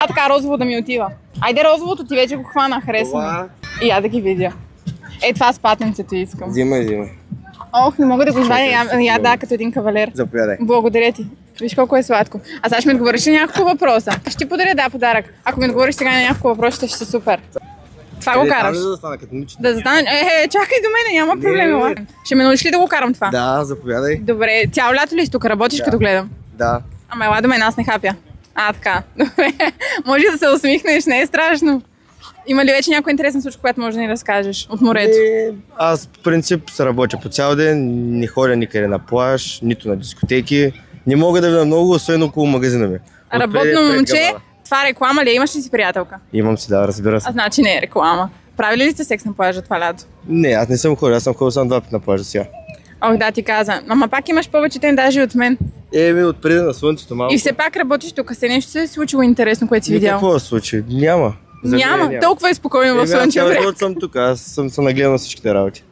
така розово да ми отива. Айде розовото, ти вече го хвана, хареса ми. И я да ги видя. Е, това с патенцето искам. Взимай. Ох, не мога да го извадя, да, като един кавалер. Заповядай. Благодаря ти. Виж колко е сладко. А сега ще ми отговориш на няколко въпроса. Ще ти подаря подарък. Ако ми отговориш сега на няколко въпроса, ще си супер. Това го караш. Да застана като момиче. Да застана. Чакай до мене, няма проблеми. Ще ме научиш ли да го карам това? Да, заповядай. Добре, цяло лято ли си тук работиш, като гледам? Да. Ама ела до мен, аз не хапя. Така. Добре. Може да се усмихнеш, не е страшно. Има ли вече някой интересен случай, която може да ни разкажеш от морето? Аз по принцип се работя по цял ден, не ходя никъде на плаж, нито на дискотеки. Не мога да видя много, освен около магазина ми. Работно момче, това реклама ли? Имаш ли си приятелка? Имам си, да, разбира се. А значи не е реклама. Правили ли сте секс на плажа това лято? Не, аз не съм ходил, аз съм ходил само 2 пъти на плажа сега. Ох, да, ти каза. Ама пак имаш повече ден даже от мен. Отпреди на слънцето малко. И все пак работиш тук. Се нещо се е случило интересно, което си видял? Какво да случи? Няма. Няма. Толкова е спокойно в слънчев бряг. Аз съм тук, аз съм нагледан на всичките работи.